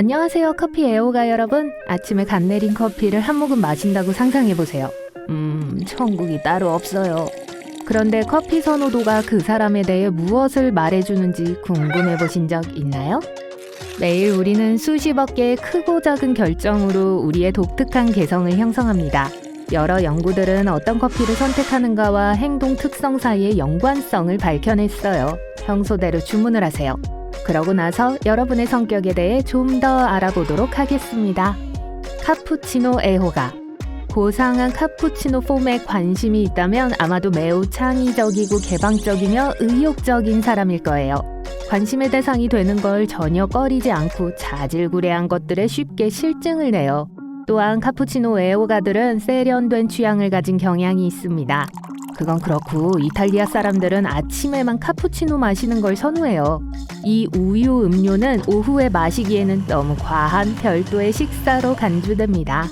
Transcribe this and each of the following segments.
안녕하세요, 커피 애호가 여러분. 아침에 갓 내린 커피를 한 모금 마신다고 상상해보세요. 천국이 따로 없어요. 그런데 커피 선호도가 그 사람에 대해 무엇을 말해주는지 궁금해보신 적 있나요? 매일 우리는 수십억 개의 크고 작은 결정으로 우리의 독특한 개성을 형성합니다. 여러 연구들은 어떤 커피를 선택하는가와 행동 특성 사이의 연관성을 밝혀냈어요. 평소대로 주문을 하세요. 그러고 나서 여러분의 성격에 대해 좀 더 알아보도록 하겠습니다. 카푸치노 애호가. 고상한 카푸치노 폼에 관심이 있다면 아마도 매우 창의적이고 개방적이며 의욕적인 사람일 거예요. 관심의 대상이 되는 걸 전혀 꺼리지 않고 자질구레한 것들에 쉽게 실증을 내요. 또한 카푸치노 애호가들은 세련된 취향을 가진 경향이 있습니다. 그건 그렇고 이탈리아 사람들은 아침에만 카푸치노 마시는 걸 선호해요. 이 우유 음료는 오후에 마시기에는 너무 과한 별도의 식사로 간주됩니다.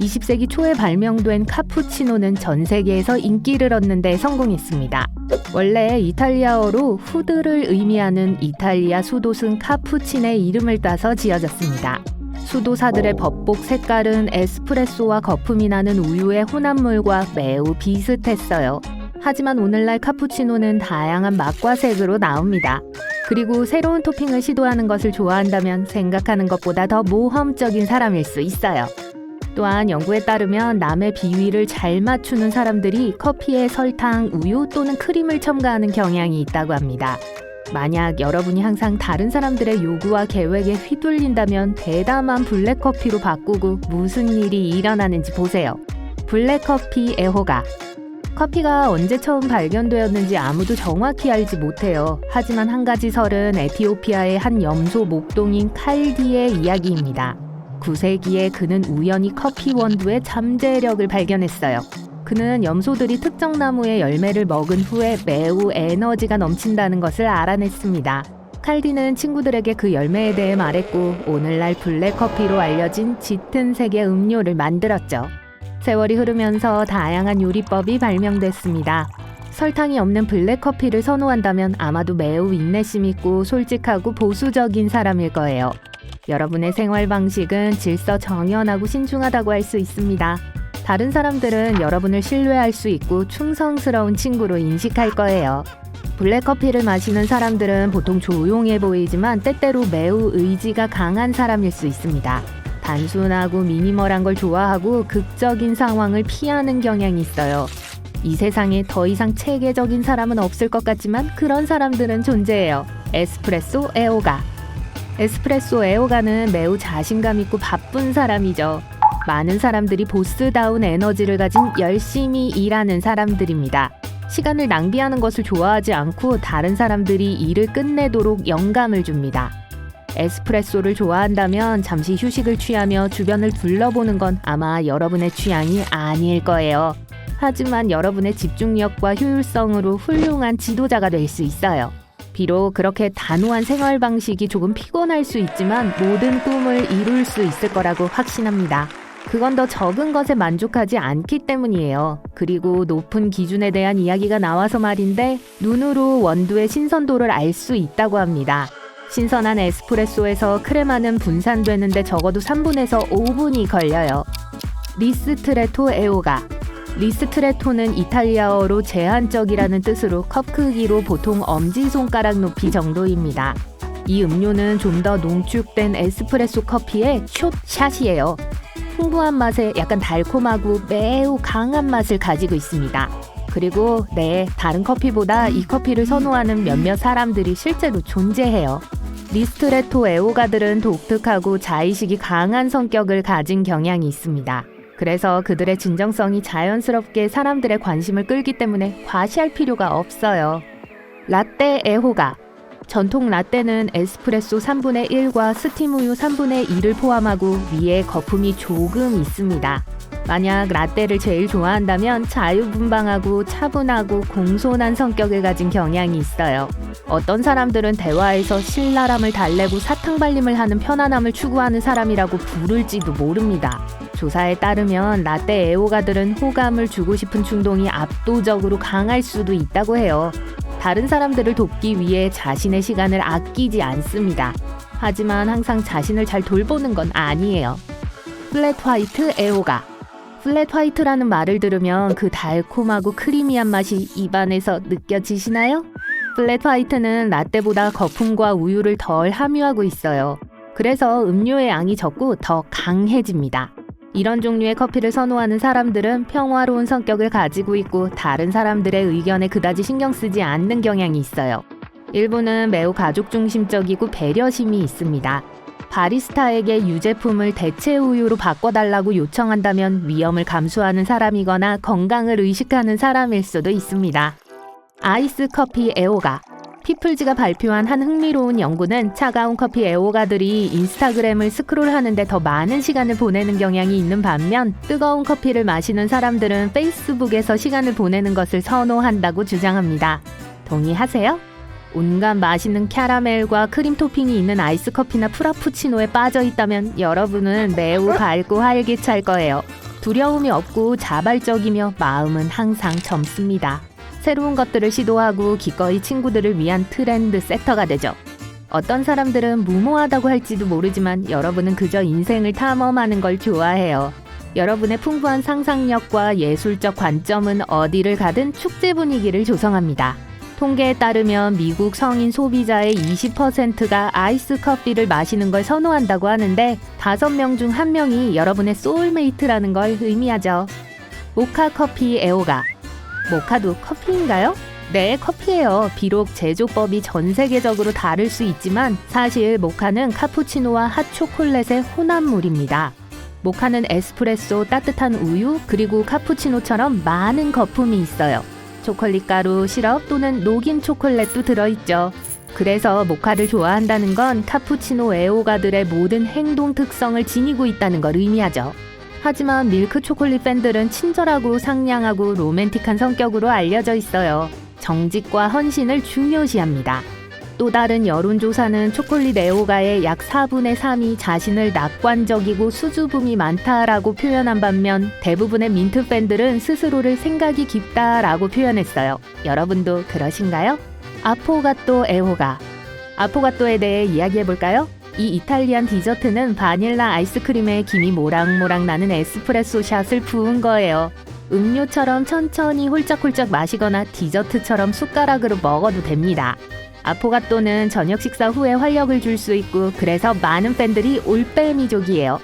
20세기 초에 발명된 카푸치노는 전 세계에서 인기를 얻는 데 성공했습니다. 원래 이탈리아어로 후드를 의미하는 이탈리아 수도승 카푸친의 이름을 따서 지어졌습니다. 수도사들의 법복 색깔은 에스프레소와 거품이 나는 우유의 혼합물과 매우 비슷했어요. 하지만 오늘날 카푸치노는 다양한 맛과 색으로 나옵니다. 그리고 새로운 토핑을 시도하는 것을 좋아한다면 생각하는 것보다 더 모험적인 사람일 수 있어요. 또한 연구에 따르면 남의 비위를 잘 맞추는 사람들이 커피에 설탕, 우유 또는 크림을 첨가하는 경향이 있다고 합니다. 만약 여러분이 항상 다른 사람들의 요구와 계획에 휘둘린다면 대담한 블랙커피로 바꾸고 무슨 일이 일어나는지 보세요. 블랙커피 애호가. 커피가 언제 처음 발견되었는지 아무도 정확히 알지 못해요. 하지만 한 가지 설은 에티오피아의 한 염소 목동인 칼디의 이야기입니다. 9세기에 그는 우연히 커피 원두의 잠재력을 발견했어요. 그는 염소들이 특정 나무의 열매를 먹은 후에 매우 에너지가 넘친다는 것을 알아냈습니다. 칼디는 친구들에게 그 열매에 대해 말했고 오늘날 블랙커피로 알려진 짙은 색의 음료를 만들었죠. 세월이 흐르면서 다양한 요리법이 발명됐습니다. 설탕이 없는 블랙커피를 선호한다면 아마도 매우 인내심 있고 솔직하고 보수적인 사람일 거예요. 여러분의 생활 방식은 질서정연하고 신중하다고 할 수 있습니다. 다른 사람들은 여러분을 신뢰할 수 있고 충성스러운 친구로 인식할 거예요. 블랙커피를 마시는 사람들은 보통 조용해 보이지만 때때로 매우 의지가 강한 사람일 수 있습니다. 단순하고 미니멀한 걸 좋아하고 극적인 상황을 피하는 경향이 있어요. 이 세상에 더 이상 체계적인 사람은 없을 것 같지만 그런 사람들은 존재해요. 에스프레소 애호가. 에스프레소 애호가는 매우 자신감 있고 바쁜 사람이죠. 많은 사람들이 보스다운 에너지를 가진 열심히 일하는 사람들입니다. 시간을 낭비하는 것을 좋아하지 않고 다른 사람들이 일을 끝내도록 영감을 줍니다. 에스프레소를 좋아한다면 잠시 휴식을 취하며 주변을 둘러보는 건 아마 여러분의 취향이 아닐 거예요. 하지만 여러분의 집중력과 효율성으로 훌륭한 지도자가 될 수 있어요. 비록 그렇게 단호한 생활 방식이 조금 피곤할 수 있지만 모든 꿈을 이룰 수 있을 거라고 확신합니다. 그건 더 적은 것에 만족하지 않기 때문이에요. 그리고 높은 기준에 대한 이야기가 나와서 말인데 눈으로 원두의 신선도를 알 수 있다고 합니다. 신선한 에스프레소에서 크레마는 분산되는데 적어도 3분에서 5분이 걸려요. 리스트레토 애호가. 리스트레토는 이탈리아어로 제한적이라는 뜻으로 컵 크기로 보통 엄지손가락 높이 정도입니다. 이 음료는 좀 더 농축된 에스프레소 커피의 숏샷이에요. 풍부한 맛에 약간 달콤하고 매우 강한 맛을 가지고 있습니다. 그리고 다른 커피보다 이 커피를 선호하는 몇몇 사람들이 실제로 존재해요. 리스트레토 애호가들은 독특하고 자의식이 강한 성격을 가진 경향이 있습니다. 그래서 그들의 진정성이 자연스럽게 사람들의 관심을 끌기 때문에 과시할 필요가 없어요. 라떼 애호가. 전통 라떼는 에스프레소 3분의 1과 스팀 우유 3분의 2를 포함하고 위에 거품이 조금 있습니다. 만약 라떼를 제일 좋아한다면 자유분방하고 차분하고 공손한 성격을 가진 경향이 있어요. 어떤 사람들은 대화에서 신랄함을 달래고 사탕 발림을 하는 편안함을 추구하는 사람이라고 부를지도 모릅니다. 조사에 따르면 라떼 애호가들은 호감을 주고 싶은 충동이 압도적으로 강할 수도 있다고 해요. 다른 사람들을 돕기 위해 자신의 시간을 아끼지 않습니다. 하지만 항상 자신을 잘 돌보는 건 아니에요. 플랫 화이트 애호가. 플랫 화이트라는 말을 들으면 그 달콤하고 크리미한 맛이 입안에서 느껴지시나요? 플랫 화이트는 라떼보다 거품과 우유를 덜 함유하고 있어요. 그래서 음료의 양이 적고 더 강해집니다. 이런 종류의 커피를 선호하는 사람들은 평화로운 성격을 가지고 있고 다른 사람들의 의견에 그다지 신경 쓰지 않는 경향이 있어요. 일부는 매우 가족 중심적이고 배려심이 있습니다. 바리스타에게 유제품을 대체 우유로 바꿔달라고 요청한다면 위험을 감수하는 사람이거나 건강을 의식하는 사람일 수도 있습니다. 아이스 커피 애호가. 피플즈가 발표한 한 흥미로운 연구는 차가운 커피 애호가들이 인스타그램을 스크롤하는데 더 많은 시간을 보내는 경향이 있는 반면 뜨거운 커피를 마시는 사람들은 페이스북에서 시간을 보내는 것을 선호한다고 주장합니다. 동의하세요? 온갖 맛있는 캐러멜과 크림 토핑이 있는 아이스 커피나 프라푸치노에 빠져 있다면 여러분은 매우 밝고 활기찰 거예요. 두려움이 없고 자발적이며 마음은 항상 젊습니다. 새로운 것들을 시도하고 기꺼이 친구들을 위한 트렌드 세터가 되죠. 어떤 사람들은 무모하다고 할지도 모르지만 여러분은 그저 인생을 탐험하는 걸 좋아해요. 여러분의 풍부한 상상력과 예술적 관점은 어디를 가든 축제 분위기를 조성합니다. 통계에 따르면 미국 성인 소비자의 20%가 아이스 커피를 마시는 걸 선호한다고 하는데 5명 중 1명이 여러분의 소울메이트라는 걸 의미하죠. 모카 커피 애호가. 모카도 커피인가요? 네, 커피예요. 비록 제조법이 전 세계적으로 다를 수 있지만 사실 모카는 카푸치노와 핫초콜릿의 혼합물입니다. 모카는 에스프레소, 따뜻한 우유, 그리고 카푸치노처럼 많은 거품이 있어요. 초콜릿 가루, 시럽 또는 녹인 초콜릿도 들어있죠. 그래서 모카를 좋아한다는 건 카푸치노 애호가들의 모든 행동 특성을 지니고 있다는 걸 의미하죠. 하지만 밀크 초콜릿 팬들은 친절하고 상냥하고 로맨틱한 성격으로 알려져 있어요. 정직과 헌신을 중요시합니다. 또 다른 여론조사는 초콜릿 애호가의 약 4분의 3이 자신을 낙관적이고 수줍음이 많다라고 표현한 반면 대부분의 민트 팬들은 스스로를 생각이 깊다라고 표현했어요. 여러분도 그러신가요? 아포가토 애호가. 아포가토에 대해 이야기해볼까요? 이 이탈리안 디저트는 바닐라 아이스크림에 김이 모락모락 나는 에스프레소 샷을 부은 거예요. 음료처럼 천천히 홀짝홀짝 마시거나 디저트처럼 숟가락으로 먹어도 됩니다. 아포가토는 저녁 식사 후에 활력을 줄 수 있고 그래서 많은 팬들이 올빼미족이에요.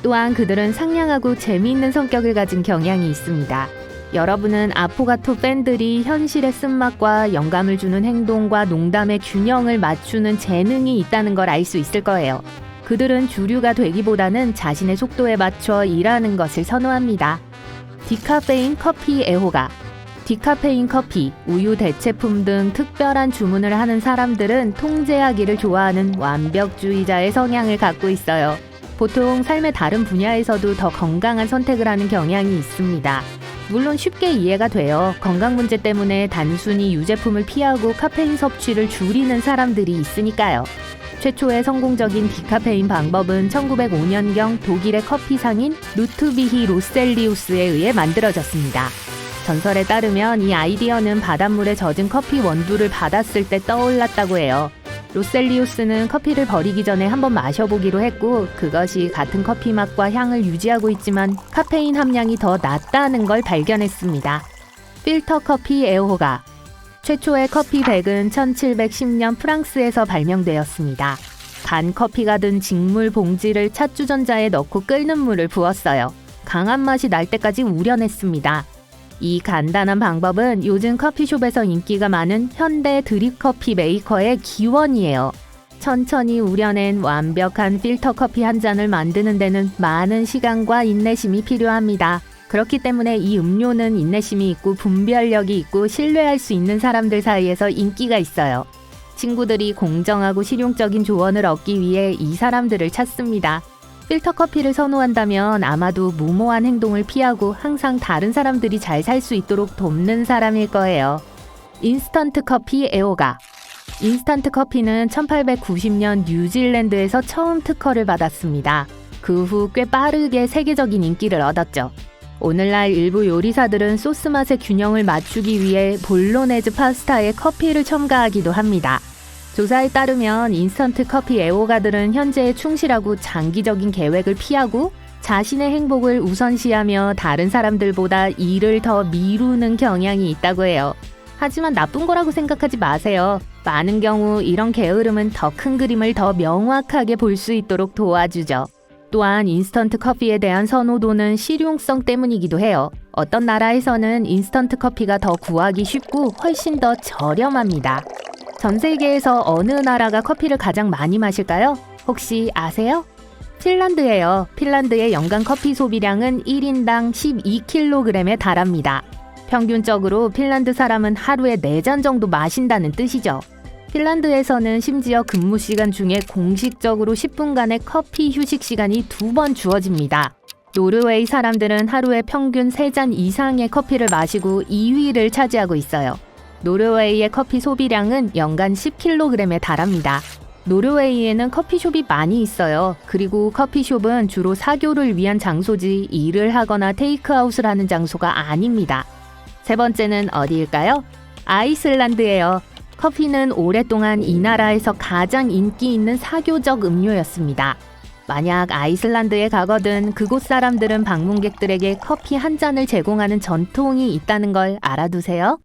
또한 그들은 상냥하고 재미있는 성격을 가진 경향이 있습니다. 여러분은 아포가토 팬들이 현실의 쓴맛과 영감을 주는 행동과 농담의 균형을 맞추는 재능이 있다는 걸 알 수 있을 거예요. 그들은 주류가 되기보다는 자신의 속도에 맞춰 일하는 것을 선호합니다. 디카페인 커피 애호가. 디카페인 커피, 우유 대체품 등 특별한 주문을 하는 사람들은 통제하기를 좋아하는 완벽주의자의 성향을 갖고 있어요. 보통 삶의 다른 분야에서도 더 건강한 선택을 하는 경향이 있습니다. 물론 쉽게 이해가 돼요. 건강 문제 때문에 단순히 유제품을 피하고 카페인 섭취를 줄이는 사람들이 있으니까요. 최초의 성공적인 디카페인 방법은 1905년경 독일의 커피 상인 루트비히 로셀리우스에 의해 만들어졌습니다. 전설에 따르면 이 아이디어는 바닷물에 젖은 커피 원두를 받았을 때 떠올랐다고 해요. 로셀리우스는 커피를 버리기 전에 한번 마셔보기로 했고 그것이 같은 커피 맛과 향을 유지하고 있지만 카페인 함량이 더 낮다는 걸 발견했습니다. 필터 커피 애호가. 최초의 커피백은 1710년 프랑스에서 발명되었습니다. 간 커피가 든 직물 봉지를 찻주전자에 넣고 끓는 물을 부었어요. 강한 맛이 날 때까지 우려냈습니다. 이 간단한 방법은 요즘 커피숍에서 인기가 많은 현대 드립커피 메이커의 기원이에요. 천천히 우려낸 완벽한 필터 커피 한 잔을 만드는 데는 많은 시간과 인내심이 필요합니다. 그렇기 때문에 이 음료는 인내심이 있고 분별력이 있고 신뢰할 수 있는 사람들 사이에서 인기가 있어요. 친구들이 공정하고 실용적인 조언을 얻기 위해 이 사람들을 찾습니다. 필터 커피를 선호한다면 아마도 무모한 행동을 피하고 항상 다른 사람들이 잘 살 수 있도록 돕는 사람일 거예요. 인스턴트 커피 애호가. 인스턴트 커피는 1890년 뉴질랜드에서 처음 특허를 받았습니다. 그 후 꽤 빠르게 세계적인 인기를 얻었죠. 오늘날 일부 요리사들은 소스 맛의 균형을 맞추기 위해 볼로네즈 파스타에 커피를 첨가하기도 합니다. 조사에 따르면 인스턴트 커피 애호가들은 현재에 충실하고 장기적인 계획을 피하고 자신의 행복을 우선시하며 다른 사람들보다 일을 더 미루는 경향이 있다고 해요. 하지만 나쁜 거라고 생각하지 마세요. 많은 경우 이런 게으름은 더 큰 그림을 더 명확하게 볼 수 있도록 도와주죠. 또한 인스턴트 커피에 대한 선호도는 실용성 때문이기도 해요. 어떤 나라에서는 인스턴트 커피가 더 구하기 쉽고 훨씬 더 저렴합니다. 전 세계에서 어느 나라가 커피를 가장 많이 마실까요? 혹시 아세요? 핀란드예요. 핀란드의 연간 커피 소비량은 1인당 12kg에 달합니다. 평균적으로 핀란드 사람은 하루에 4잔 정도 마신다는 뜻이죠. 핀란드에서는 심지어 근무 시간 중에 공식적으로 10분간의 커피 휴식 시간이 2번 주어집니다. 노르웨이 사람들은 하루에 평균 3잔 이상의 커피를 마시고 2위를 차지하고 있어요. 노르웨이의 커피 소비량은 연간 10kg에 달합니다. 노르웨이에는 커피숍이 많이 있어요. 그리고 커피숍은 주로 사교를 위한 장소지 일을 하거나 테이크아웃을 하는 장소가 아닙니다. 세 번째는 어디일까요? 아이슬란드예요. 커피는 오랫동안 이 나라에서 가장 인기 있는 사교적 음료였습니다. 만약 아이슬란드에 가거든 그곳 사람들은 방문객들에게 커피 한 잔을 제공하는 전통이 있다는 걸 알아두세요.